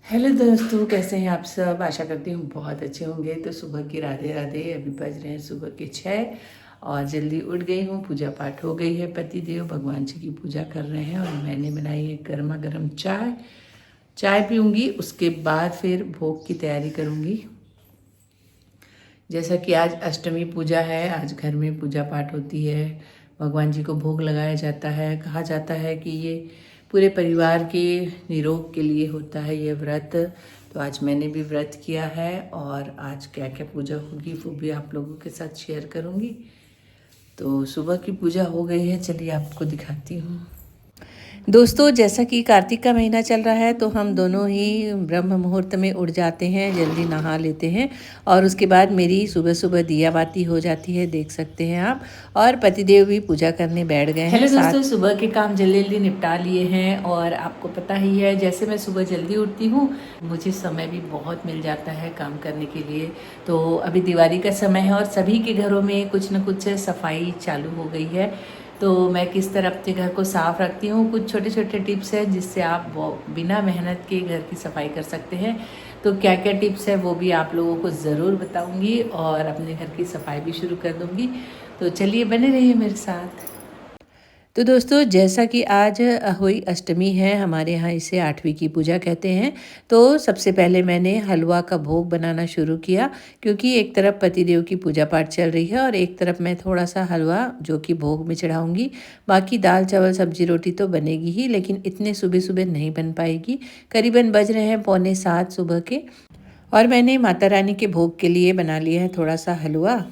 Hello दोस्तों, कैसे हैं आप सब। आशा करती हूँ बहुत अच्छे होंगे। तो सुबह की राधे राधे। अभी बज रहे हैं सुबह के 6 और जल्दी उठ गई हूँ। पूजा पाठ हो गई है। पति देव भगवान जी की पूजा कर रहे हैं और मैंने बनाई है गर्मा गर्म चाय पीऊँगी। उसके बाद फिर भोग की तैयारी करूँगी। जैसा कि आज अष्टमी पूजा है, आज घर में पूजा पाठ होती है, भगवान जी को भोग लगाया जाता है। कहा जाता है कि ये पूरे परिवार के निरोग के लिए होता है ये व्रत। तो आज मैंने भी व्रत किया है और आज क्या क्या पूजा होगी वो भी आप लोगों के साथ शेयर करूँगी। तो सुबह की पूजा हो गई है, चलिए आपको दिखाती हूँ। दोस्तों, जैसा कि कार्तिक का महीना चल रहा है तो हम दोनों ही ब्रह्म मुहूर्त में उठ जाते हैं, जल्दी नहा लेते हैं और उसके बाद मेरी सुबह सुबह दिया बाती हो जाती है, देख सकते हैं आप। और पतिदेव भी पूजा करने बैठ गए हैं। हेलो दोस्तों, सुबह के काम जल्दी जल्दी निपटा लिए हैं और आपको पता ही है जैसे मैं सुबह जल्दी उठती हूँ मुझे समय भी बहुत मिल जाता है काम करने के लिए। तो अभी दिवाली का समय है और सभी के घरों में कुछ न कुछ सफाई चालू हो गई है। तो मैं किस तरह अपने घर को साफ़ रखती हूँ, कुछ छोटे छोटे टिप्स हैं जिससे आप बिना मेहनत के घर की सफाई कर सकते हैं। तो क्या क्या टिप्स है वो भी आप लोगों को ज़रूर बताऊँगी और अपने घर की सफाई भी शुरू कर दूँगी। तो चलिए बने रहिए मेरे साथ। तो दोस्तों, जैसा कि आज अहोई अष्टमी है, हमारे यहाँ इसे 8वीं की पूजा कहते हैं। तो सबसे पहले मैंने हलवा का भोग बनाना शुरू किया, क्योंकि एक तरफ पतिदेव की पूजा पाठ चल रही है और एक तरफ मैं थोड़ा सा हलवा जो कि भोग में चढ़ाऊंगी। बाकी दाल चावल सब्जी रोटी तो बनेगी ही, लेकिन इतने सुबह सुबह नहीं बन पाएगी। करीबन बज रहे हैं 6:45 सुबह के और मैंने माता रानी के भोग के लिए बना लिया है थोड़ा सा हलवा।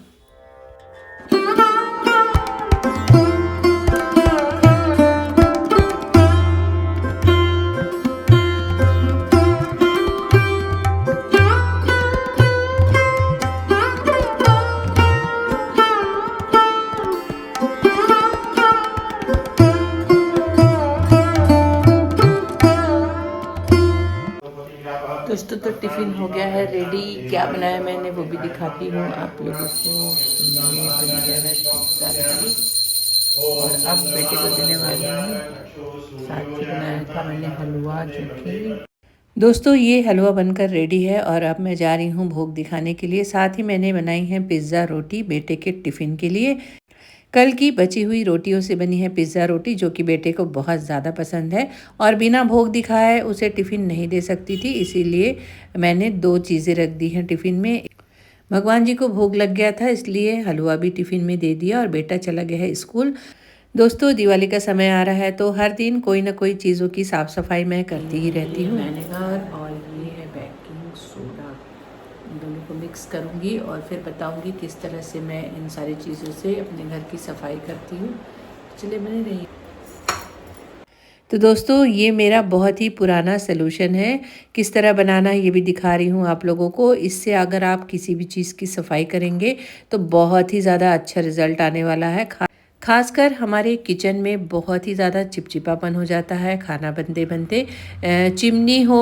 दोस्तों, तो टिफ़िन हो गया है रेडी। क्या बनाया मैंने वो भी दिखाती हूँ आप लोगों को। ये बन गया है और अब बेटे को देने वाली हूँ। साथ ही बनाया था मैंने हलवा, जो कि दोस्तों ये हलवा बनकर रेडी है और अब मैं जा रही हूँ भोग दिखाने के लिए। साथ ही मैंने बनाई है पिज़्ज़ा रोटी बेटे के टिफ़िन के लिए। कल की बची हुई रोटियों से बनी है पिज़्ज़ा रोटी, जो कि बेटे को बहुत ज़्यादा पसंद है और बिना भोग दिखाए उसे टिफ़िन नहीं दे सकती थी, इसीलिए मैंने 2 चीज़ें रख दी हैं टिफ़िन में। भगवान जी को भोग लग गया था, इसलिए हलवा भी टिफ़िन में दे दिया और बेटा चला गया है स्कूल। दोस्तों, दिवाली का समय आ रहा है तो हर दिन कोई ना कोई चीज़ों की साफ़ सफाई मैं करती ही रहती हूँ। विनेगर और ये है बेकिंग सोडा, इन दोनों को मिक्स करूँगी और फिर बताऊँगी किस तरह से मैं इन सारी चीज़ों से अपने घर की सफाई करती हूँ। चलिए बने रहिए। तो दोस्तों, ये मेरा बहुत ही पुराना सलूशन है, किस तरह बनाना है ये भी दिखा रही हूँ आप लोगों को। इससे अगर आप किसी भी चीज़ की सफाई करेंगे तो बहुत ही ज़्यादा अच्छा रिजल्ट आने वाला है। खासकर हमारे किचन में बहुत ही ज़्यादा चिपचिपापन हो जाता है खाना बनते बनते। चिमनी हो,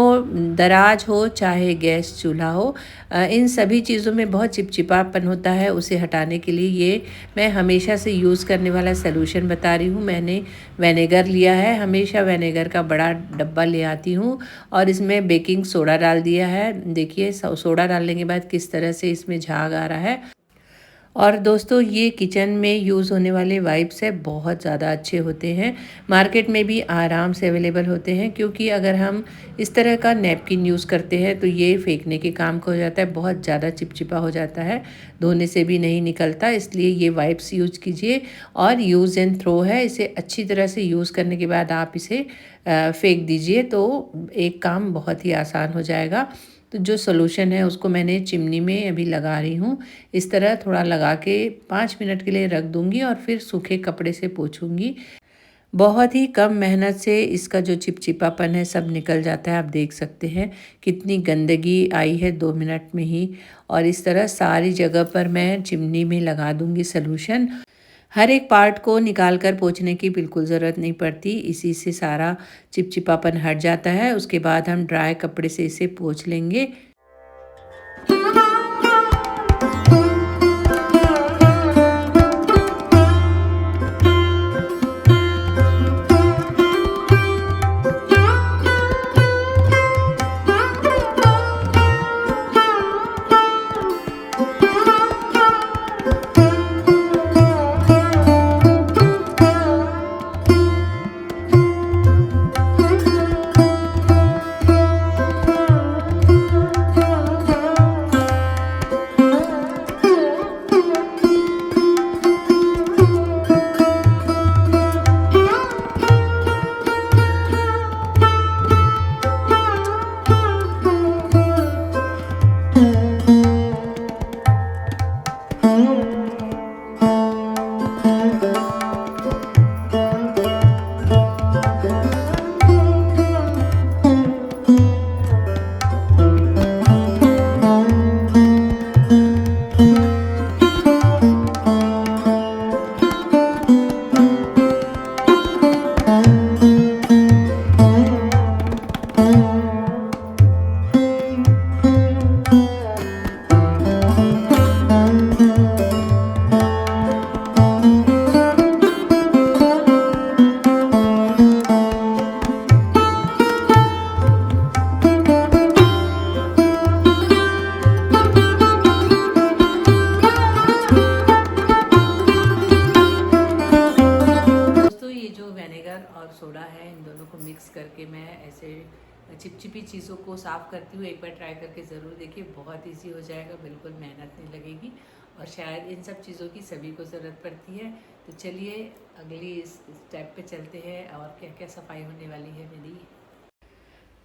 दराज हो, चाहे गैस चूल्हा हो, इन सभी चीज़ों में बहुत चिपचिपापन होता है। उसे हटाने के लिए ये मैं हमेशा से यूज़ करने वाला सलूशन बता रही हूँ। मैंने विनेगर लिया है, हमेशा विनेगर का बड़ा डब्बा ले आती हूँ और इसमें बेकिंग सोडा डाल दिया है। देखिए सोडा डालने के बाद किस तरह से इसमें झाग आ रहा है। और दोस्तों, ये किचन में यूज़ होने वाले वाइप्स है, बहुत ज़्यादा अच्छे होते हैं। मार्केट में भी आराम से अवेलेबल होते हैं, क्योंकि अगर हम इस तरह का नैपकिन यूज़ करते हैं तो ये फेंकने के काम का हो जाता है, बहुत ज़्यादा चिपचिपा हो जाता है, धोने से भी नहीं निकलता। इसलिए ये वाइप्स यूज कीजिए और यूज़ एंड थ्रो है। इसे अच्छी तरह से यूज़ करने के बाद आप इसे फेंक दीजिए तो एक काम बहुत ही आसान हो जाएगा। तो जो सॉल्यूशन है उसको मैंने चिमनी में अभी लगा रही हूँ। इस तरह थोड़ा लगा के 5 मिनट के लिए रख दूँगी और फिर सूखे कपड़े से पोंछूँगी। बहुत ही कम मेहनत से इसका जो चिपचिपापन है सब निकल जाता है। आप देख सकते हैं कितनी गंदगी आई है 2 मिनट में ही। और इस तरह सारी जगह पर मैं चिमनी में लगा दूँगी सॉल्यूशन। हर एक पार्ट को निकाल कर पोंछने की बिल्कुल ज़रूरत नहीं पड़ती, इसी से सारा चिपचिपापन हट जाता है। उसके बाद हम ड्राई कपड़े से इसे पोंछ लेंगे। चीज़ों को साफ़ करती हूँ, एक बार ट्राई करके ज़रूर देखिए, बहुत ईजी हो जाएगा, बिल्कुल मेहनत नहीं लगेगी और शायद इन सब चीज़ों की सभी को ज़रूरत पड़ती है। तो चलिए अगली इस स्टेप पे चलते हैं और क्या क्या सफाई होने वाली है मेरी।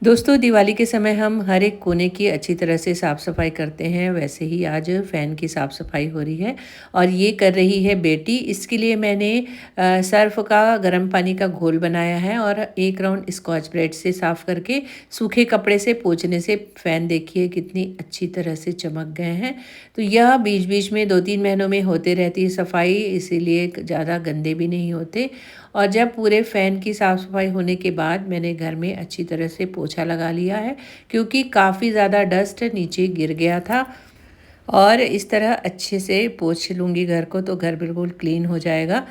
दोस्तों, दिवाली के समय हम हर एक कोने की अच्छी तरह से साफ़ सफाई करते हैं, वैसे ही आज फ़ैन की साफ़ सफाई हो रही है और ये कर रही है बेटी। इसके लिए मैंने सर्फ़ का गर्म पानी का घोल बनाया है और 1 राउंड स्कॉच ब्राइट से साफ़ करके सूखे कपड़े से पोंछने से फ़ैन देखिए कितनी अच्छी तरह से चमक गए हैं। तो यह बीच-बीच में 2-3 महीनों में होते रहती है सफाई, इसीलिए ज़्यादा गंदे भी नहीं होते। और जब पूरे फ़ैन की साफ़ सफाई होने के बाद मैंने घर में अच्छी तरह से पोछा लगा लिया है, क्योंकि काफ़ी ज़्यादा डस्ट नीचे गिर गया था। और इस तरह अच्छे से पोंछ लूँगी घर को तो घर बिल्कुल क्लीन हो जाएगा।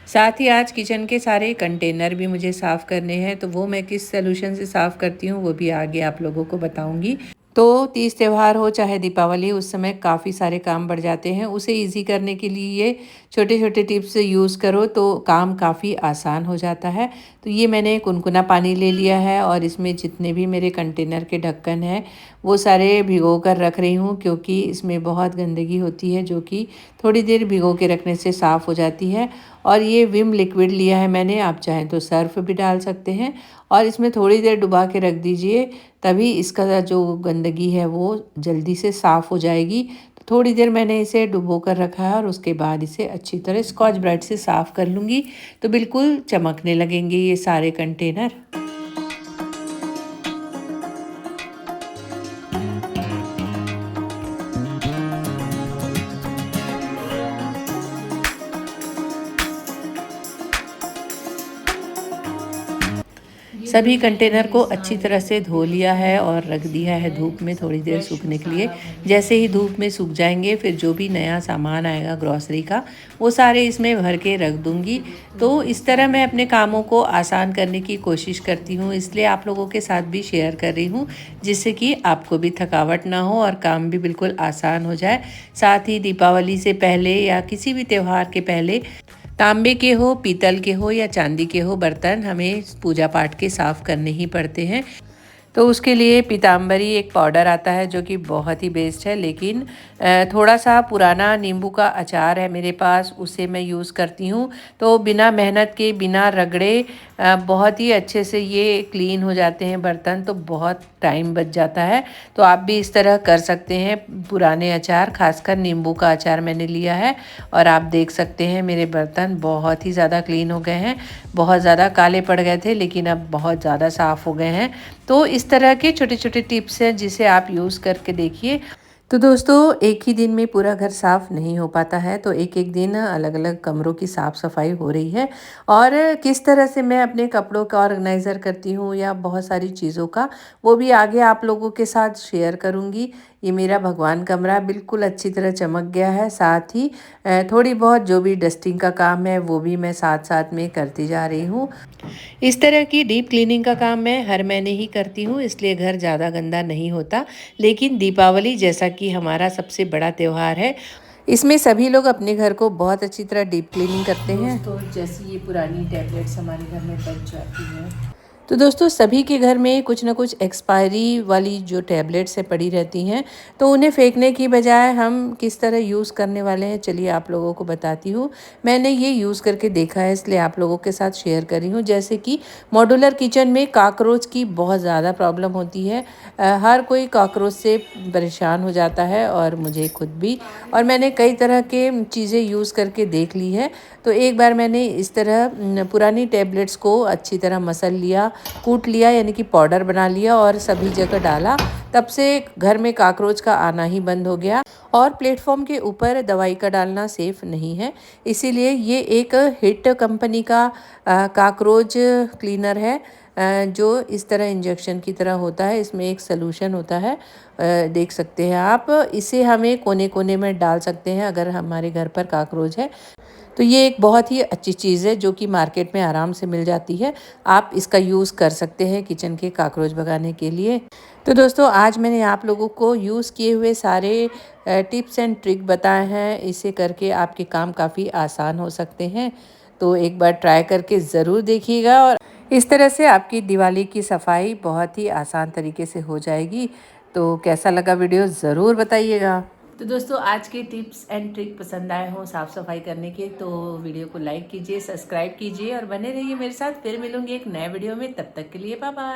साथ ही आज किचन के सारे कंटेनर भी मुझे साफ़ करने हैं, तो वो मैं किस सॉल्यूशन से साफ़ करती हूँ वो भी आगे आप लोगों को बताऊँगी। तो तीज त्यौहार हो चाहे दीपावली, उस समय काफ़ी सारे काम बढ़ जाते हैं। उसे ईज़ी करने के लिए छोटे-छोटे टिप्स यूज़ करो तो काम काफ़ी आसान हो जाता है। तो ये मैंने कुनकुना पानी ले लिया है और इसमें जितने भी मेरे कंटेनर के ढक्कन हैं वो सारे भिगो कर रख रही हूँ, क्योंकि इसमें बहुत गंदगी होती है जो कि थोड़ी देर भिगो के रखने से साफ़ हो जाती है। और ये विम लिक्विड लिया है मैंने, आप चाहें तो सर्फ़ भी डाल सकते हैं और इसमें थोड़ी देर डुबा के रख दीजिए, तभी इसका जो गंदगी है वो जल्दी से साफ़ हो जाएगी। तो थोड़ी देर मैंने इसे डुबो कर रखा है और उसके बाद इसे अच्छी तरह स्कॉच ब्राइट से साफ़ कर लूँगी, तो बिल्कुल चमकने लगेंगे ये सारे कंटेनर। सभी कंटेनर को अच्छी तरह से धो लिया है और रख दिया है धूप में थोड़ी देर सूखने के लिए। जैसे ही धूप में सूख जाएंगे फिर जो भी नया सामान आएगा ग्रॉसरी का वो सारे इसमें भर के रख दूंगी। तो इस तरह मैं अपने कामों को आसान करने की कोशिश करती हूँ, इसलिए आप लोगों के साथ भी शेयर कर रही हूँ, जिससे कि आपको भी थकावट ना हो और काम भी बिल्कुल आसान हो जाए। साथ ही दीपावली से पहले या किसी भी त्यौहार के पहले तांबे के हो, पीतल के हो या चांदी के हो बर्तन हमें पूजा पाठ के साफ़ करने ही पड़ते हैं। तो उसके लिए पीताम्बरी एक पाउडर आता है जो कि बहुत ही बेस्ट है, लेकिन थोड़ा सा पुराना नींबू का अचार है मेरे पास, उसे मैं यूज़ करती हूँ। तो बिना मेहनत के, बिना रगड़े बहुत ही अच्छे से ये क्लीन हो जाते हैं बर्तन, तो बहुत टाइम बच जाता है। तो आप भी इस तरह कर सकते हैं। पुराने अचार, खासकर नींबू का अचार मैंने लिया है और आप देख सकते हैं मेरे बर्तन बहुत ही ज़्यादा क्लीन हो गए हैं। बहुत ज़्यादा काले पड़ गए थे लेकिन अब बहुत ज़्यादा साफ़ हो गए हैं। तो इस तरह के छोटे-छोटे टिप्स हैं जिसे आप यूज़ करके देखिए। तो दोस्तों, एक ही दिन में पूरा घर साफ़ नहीं हो पाता है, तो एक-एक दिन अलग-अलग कमरों की साफ़-सफाई हो रही है। और किस तरह से मैं अपने कपड़ों का ऑर्गेनाइज़र करती हूँ या बहुत सारी चीज़ों का, वो भी आगे आप लोगों के साथ शेयर करूँगी। ये मेरा भगवान कमरा बिल्कुल अच्छी तरह चमक गया है। साथ ही थोड़ी बहुत जो भी डस्टिंग का काम है वो भी मैं साथ-साथ में करती जा रही हूँ। इस तरह की डीप क्लीनिंग का काम मैं हर महीने ही करती हूँ, इसलिए घर ज़्यादा गंदा नहीं होता। लेकिन दीपावली जैसा कि हमारा सबसे बड़ा त्यौहार है, इसमें सभी लोग अपने घर को बहुत अच्छी तरह डीप क्लीनिंग करते हैं। तो जैसी ये पुरानी टैबलेट्स हमारे घर में बच जाती हैं, तो दोस्तों सभी के घर में कुछ ना कुछ एक्सपायरी वाली जो टैबलेट्स है पड़ी रहती हैं, तो उन्हें फेंकने की बजाय हम किस तरह यूज़ करने वाले हैं, चलिए आप लोगों को बताती हूँ। मैंने ये यूज़ करके देखा है, इसलिए आप लोगों के साथ शेयर कर रही हूँ। जैसे कि मॉड्यूलर किचन में कॉकरोच की बहुत ज़्यादा प्रॉब्लम होती है। हर कोई कॉकरोच से परेशान हो जाता है और मुझे खुद भी। और मैंने कई तरह के चीज़ें यूज़ करके देख ली है। तो एक बार मैंने इस तरह पुरानी टैबलेट्स को अच्छी तरह मसल लिया, कूट लिया, यानी कि पाउडर बना लिया और सभी जगह डाला। तब से घर में कॉकरोच का आना ही बंद हो गया। और प्लेटफॉर्म के ऊपर दवाई का डालना सेफ़ नहीं है, इसीलिए ये एक हिट कंपनी का कॉकरोच क्लीनर है, जो इस तरह इंजेक्शन की तरह होता है। इसमें एक सलूशन होता है, देख सकते हैं आप। इसे हमें कोने-कोने में डाल सकते हैं अगर हमारे घर पर कॉकरोच है। तो ये एक बहुत ही अच्छी चीज़ है जो कि मार्केट में आराम से मिल जाती है। आप इसका यूज़ कर सकते हैं किचन के कॉकरोच भगाने के लिए। तो दोस्तों, आज मैंने आप लोगों को यूज़ किए हुए सारे टिप्स एंड ट्रिक बताए हैं। इसे करके आपके काम काफ़ी आसान हो सकते हैं। तो एक बार ट्राई करके ज़रूर देखिएगा और इस तरह से आपकी दिवाली की सफाई बहुत ही आसान तरीके से हो जाएगी। तो कैसा लगा वीडियो ज़रूर बताइएगा। तो दोस्तों आज के टिप्स एंड ट्रिक पसंद आए हों साफ़ सफाई करने के, तो वीडियो को लाइक कीजिए, सब्सक्राइब कीजिए और बने रहिए मेरे साथ। फिर मिलूंगी एक नए वीडियो में, तब तक के लिए बाय बाय।